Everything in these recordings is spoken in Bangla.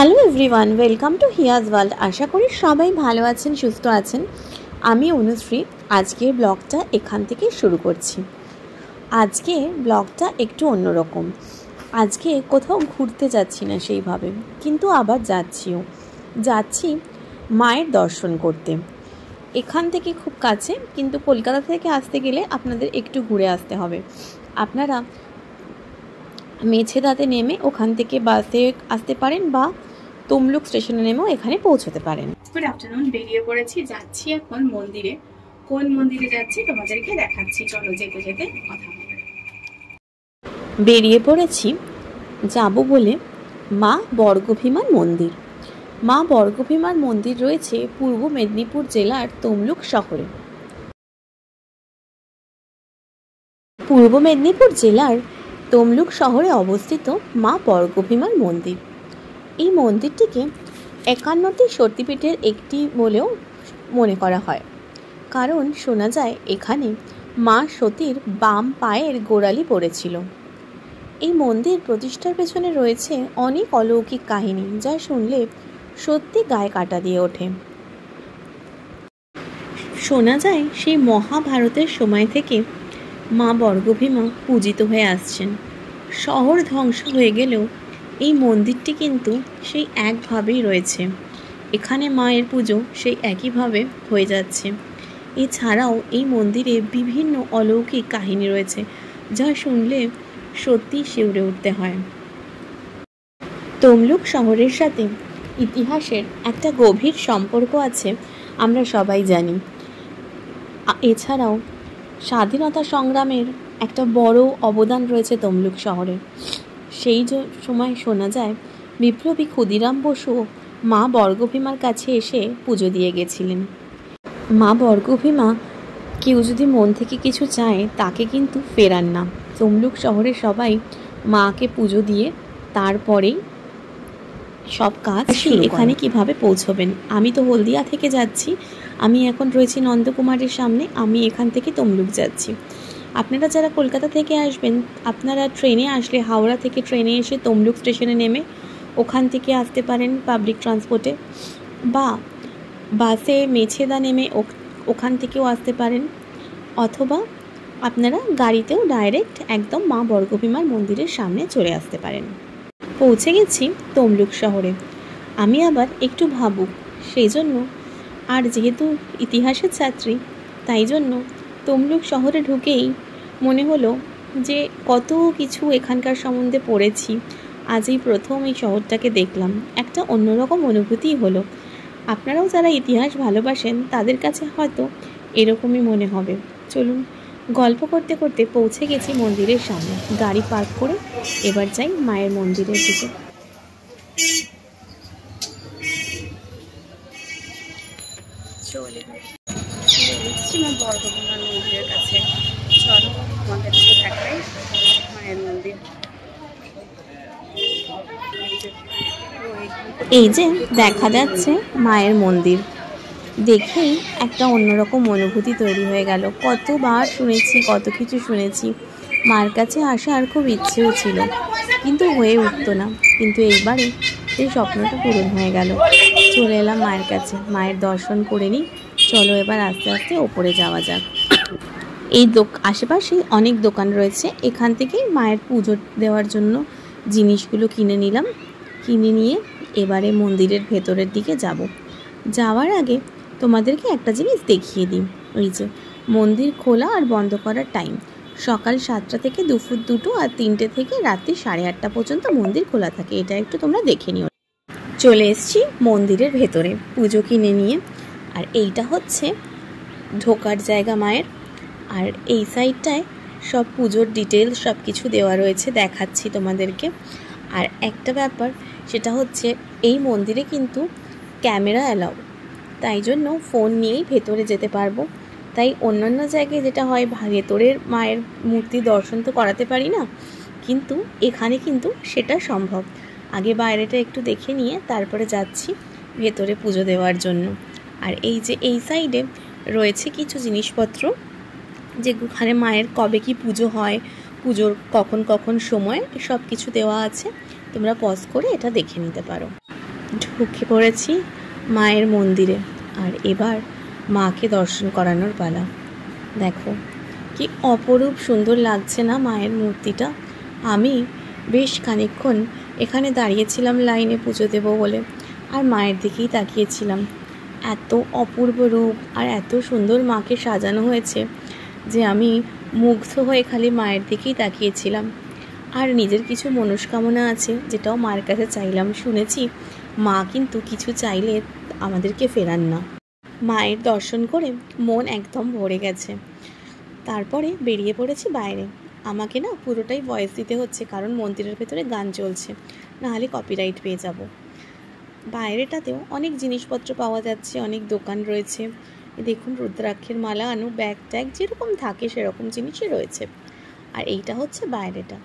Hello everyone, welcome to Hiya's world. আশা করি সবাই ভালো আছেন, সুস্থ আছেন। আমি অনুশ্রী। আজকের ব্লগটা এখান থেকে শুরু করছি। আজকে ব্লগটা একটু অন্যরকম। আজকে কোথাও ঘুরতে যাচ্ছি না সেইভাবে, কিন্তু আবার যাচ্ছি মায়ের দর্শন করতে। এখান থেকে খুব কাছে, কিন্তু কলকাতা থেকে আসতে গেলে আপনাদের একটু ঘুরে আসতে হবে। আপনারা মেছেদাতে নেমে ওখান থেকে বাসে আসতে পারেন বা তমলুক স্টেশনে নেমেও এখানে পৌঁছতে পারেন। গুড আফটারনুন, বেরিয়ে পড়েছি, যাচ্ছি এখন মন্দিরে। কোন মন্দিরে যাচ্ছি তোমাদেরকে দেখাচ্ছি, চলো যেতে যেতে কথা হবে। বেরিয়ে পড়েছি যাব বলে মা বর্গভীমার মন্দির। মা বর্গভীমার মন্দির রয়েছে পূর্ব মেদিনীপুর জেলার তমলুক শহরে। পূর্ব মেদিনীপুর জেলার তমলুক শহরে অবস্থিত মা বর্গভীমার মন্দির। এই মন্দিরটিকে 51টি শক্তিপীঠের একটি বলেও মনে করা হয়, কারণ শোনা যায় এখানে মা সতীর বাম পায়ের গোড়ালি পড়েছিল। এই মন্দির প্রতিষ্ঠার পেছনে রয়েছে অনেক অলৌকিক কাহিনী, যা শুনলে সত্যি গায়ে কাঁটা দিয়ে ওঠে। শোনা যায় সেই মহাভারতের সময় থেকে মা বর্গভীমা পূজিত হয়ে আসছেন। শহর ধ্বংস হয়ে গেলেও এই মন্দিরটি কিন্তু সেই একভাবেই রয়েছে। এখানে মায়ের পুজো সেই একইভাবে হয়ে যাচ্ছে। এছাড়াও এই মন্দিরে বিভিন্ন অলৌকিক কাহিনী রয়েছে, যা শুনলে সত্যি শিউরে উঠতে হয়। তমলুক শহরের সাথে ইতিহাসের একটা গভীর সম্পর্ক আছে, আমরা সবাই জানি। এছাড়াও স্বাধীনতা সংগ্রামের একটা বড় অবদান রয়েছে তমলুক শহরে। সেই সময় শোনা যায় বিপ্লবী ক্ষুদিরাম বসু মা বর্গভীমার কাছে এসে পুজো দিয়ে গেছিলেন। মা বর্গভীমা কেউ যদি মন থেকে কিছু চায় তাকে কিন্তু ফেরান না। তমলুক শহরে সবাই মাকে পুজো দিয়ে তারপরেই সব কাজ শুরু। এখানে কিভাবে পৌঁছবেন? আমি তো হলদিয়া থেকে যাচ্ছি, আমি এখন রয়েছি নন্দকুমারের সামনে। আমি এখান থেকে তমলুক যাচ্ছি। আপনারা যারা কলকাতা থেকে আসবেন, আপনারা ট্রেনে আসলে হাওড়া থেকে ট্রেনে এসে তমলুক স্টেশনে নেমে ওখান থেকে আসতে পারেন পাবলিক ট্রান্সপোর্টে, বা বাসে মেছেদা নেমে ওখান থেকেও আসতে পারেন, অথবা আপনারা গাড়িতেও ডাইরেক্ট একদম মা বর্গভীমার মন্দিরের সামনে চলে আসতে পারেন। পৌঁছে গেছি তমলুক শহরে। আমি আবার একটু ভাবুক, সেই জন্য, আর যেহেতু ইতিহাসের ছাত্রী, তাই জন্য তমলুক শহরে ঢুকেই মনে হলো যে কত কিছু এখানকার সম্বন্ধে পড়েছি, আজ এই প্রথম এই শহরটাকে দেখলাম, একটা অন্যরকম অনুভূতিই হলো। আপনারাও যারা ইতিহাস ভালোবাসেন তাদের কাছে হয়তো এরকমই মনে হবে। চলুন, গল্প করতে করতে পৌঁছে গেছি মন্দিরের সামনে। গাড়ি পার্ক করে এবার যাই মায়ের মন্দিরের দিকে। চলে যাচ্ছি মা বর্গভীমার মন্দিরের কাছে। চলো আমাদেরকে দেখাই মায়ের মন্দির। এই যে দেখা যাচ্ছে মায়ের মন্দির, দেখেই একটা অন্যরকম অনুভূতি তৈরি হয়ে গেল। কতবার শুনেছি, কত কিছু শুনেছি, মার কাছে আসার খুব ইচ্ছেও ছিল, কিন্তু হয়ে উঠতো না। কিন্তু এইবারে সেই স্বপ্নটা পূরণ হয়ে গেল। চলে এলাম মায়ের কাছে, মায়ের দর্শন করে নিই। চলো এবার আস্তে আস্তে ওপরে যাওয়া যাক। এই আশেপাশে অনেক দোকান রয়েছে, এখান থেকেই মায়ের পুজো দেওয়ার জন্য জিনিসগুলো কিনে নিলাম। কিনে নিয়ে এবারে মন্দিরের ভেতরের দিকে যাব। যাওয়ার আগে তোমাদেরকে একটা জিনিস দেখিয়ে দিই। এই যে মন্দির খোলা আর বন্ধ করার টাইম সকাল 7টা থেকে দুপুর 2টো, আর 3টে থেকে রাত্রি 8:30 পর্যন্ত মন্দির খোলা থাকে। এটা একটু তোমরা দেখে নিও। চলে এসছি মন্দিরের ভেতরে পুজো কিনে নিয়ে। আর এইটা হচ্ছে ঢোকার জায়গা মায়ের, আর এই সাইডটায় সব পুজোর ডিটেলস সব কিছু দেওয়া রয়েছে, দেখাচ্ছি তোমাদেরকে। আর একটা ব্যাপার, সেটা হচ্ছে এই মন্দিরে কিন্তু ক্যামেরা অ্যালাউ, তাই জন্য ফোন নিয়েই ভেতরে যেতে পারবো। তাই অন্যান্য জায়গায় যেটা হয়, ভেতরের মায়ের মূর্তি দর্শন তো করাতে পারি না, কিন্তু এখানে কিন্তু সেটা সম্ভব। আগে বাইরেটা একটু দেখে নিয়ে তারপরে যাচ্ছি ভেতরে পুজো দেওয়ার জন্য। আর এই যে এই সাইডে রয়েছে কিছু জিনিসপত্র, যেখানে মায়ের কবে কি পুজো হয়, পুজোর কখন কখন সময়, সব কিছু দেওয়া আছে। তোমরা পজ করে এটা দেখে নিতে পারো। ঢুকে পড়েছি মায়ের মন্দিরে, আর এবার মাকে দর্শন করানোর পালা। দেখো কি অপরূপ সুন্দর লাগছে না মায়ের মূর্তিটা। আমি বেশ খানিকক্ষণ এখানে দাঁড়িয়েছিলাম লাইনে পুজো দেবো বলে, আর মায়ের দিকেই তাকিয়েছিলাম। এত অপূর্ব রূপ আর এত সুন্দর মাকে সাজানো হয়েছে যে আমি মুগ্ধ হয়ে খালি মায়ের দিকেই তাকিয়েছিলাম। আর নিজের কিছু মনস্কামনা আছে, যেটাও মায়ের কাছে চাইলাম। শুনেছি মা কিন্তু কিছু চাইলে আমাদেরকে ফেরান না। মায়ের দর্শন করে মন একদম ভরে গেছে। তারপরে বেরিয়ে পড়েছি বাইরে। আমাকে না পুরোটাই ভয়েস দিতে হচ্ছে, কারণ মন্দিরের ভেতরে গান চলছে, নাহলে কপিরাইট পেয়ে যাব। বাইরেটাতেও অনেক জিনিসপত্র পাওয়া যাচ্ছে, অনেক দোকান রয়েছে। দেখুন রুদ্রাক্ষের মালা, ব্যাগ ট্যাগ যেরকম থাকে সেরকম জিনিসই রয়েছে। আর এইটা হচ্ছে বাইরেটা।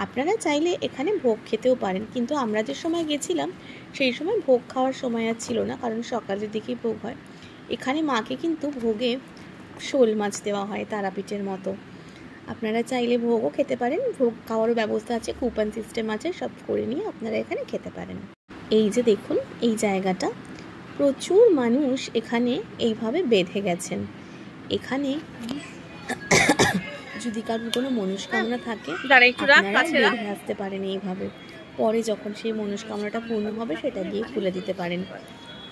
আপনারা চাইলে এখানে ভোগ খেতেও পারেন, কিন্তু আমরা যে সময় গেছিলাম সেই সময় ভোগ খাওয়ার সময় আর ছিল না, কারণ সকালের দিকেই ভোগ হয়। এখানে মাকে কিন্তু ভোগে শোল মাছ দেওয়া হয় তারাপীঠের মতো। আপনারা চাইলে ভোগও খেতে পারেন, ভোগ খাওয়ারও ব্যবস্থা আছে, কুপন সিস্টেম আছে, সব করে নিয়ে আপনারা এখানে খেতে পারেন। এই যে দেখুন এই জায়গাটা, প্রচুর মানুষ এখানে এইভাবে বেঁধে গেছেন। এখানে যদি কারোর কোনো মনস্কামনা থাকে আপনারা বেঁধে আসতে পারেন এইভাবে। পরে যখন সেই মনস্কামনাটা পূর্ণ হবে সেটা দিয়ে খুলে দিতে পারেন।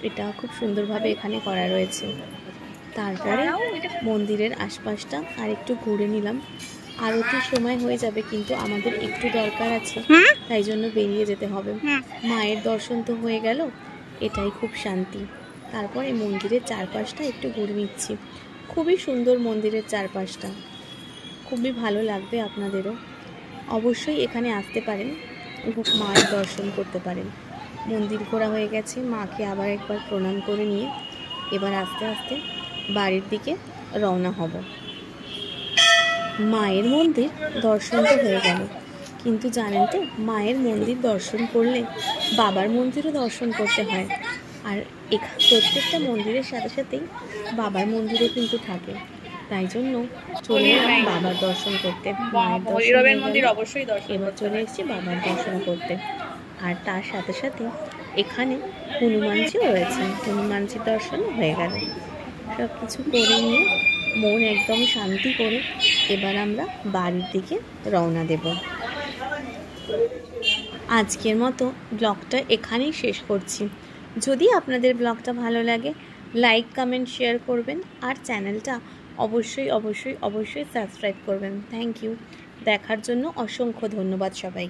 এটা খুব সুন্দরভাবে এখানে করা রয়েছে। তারপরে মন্দিরের আশপাশটা আর একটু ঘুরে নিলাম। আরতির সময় হয়ে যাবে, কিন্তু আমাদের একটু দরকার আছে, তাই জন্য বেরিয়ে যেতে হবে। মায়ের দর্শন তো হয়ে গেল, এটাই খুব শান্তি। তারপরে মন্দিরের চারপাশটা একটু ঘুরে নিচ্ছি। খুবই সুন্দর মন্দিরের চারপাশটা, খুবই ভালো লাগবে আপনাদেরও। অবশ্যই এখানে আসতে পারেন, মায়ের দর্শন করতে পারেন। মন্দির ঘোরা হয়ে গেছে, মাকে আবার একবার প্রণাম করে নিয়ে এবার আস্তে আস্তে বাড়ির দিকে রওনা হব। মায়ের মন্দির দর্শন তো হয়ে গেল, কিন্তু জানেন তো মায়ের মন্দির দর্শন করলে বাবার মন্দিরও দর্শন করতে হয়। আর প্রত্যেকটা মন্দিরের সাথে সাথেই বাবার মন্দিরও কিন্তু থাকে, তাই জন্য চলে এলাম বাবার দর্শন করতে। মায়ের মন্দির অবশ্যই দর্শন, এবার চলে এসেছি বাবার দর্শন করতে। আর তার সাথে সাথে এখানে হনুমানজিও রয়েছেন, হনুমানজির দর্শনও হয়ে গেল। সব কিছু করে নিয়ে মন একদম শান্তি করে এবার আমরা বাড়ির দিকে রওনা দেব। আজকের মতো ব্লগটা এখানেই শেষ করছি। যদি আপনাদের ব্লগটা ভালো লাগে লাইক কমেন্ট শেয়ার করবেন, আর চ্যানেলটা অবশ্যই অবশ্যই অবশ্যই সাবস্ক্রাইব করবেন। Thank you. দেখার জন্য অসংখ্য ধন্যবাদ সবাই।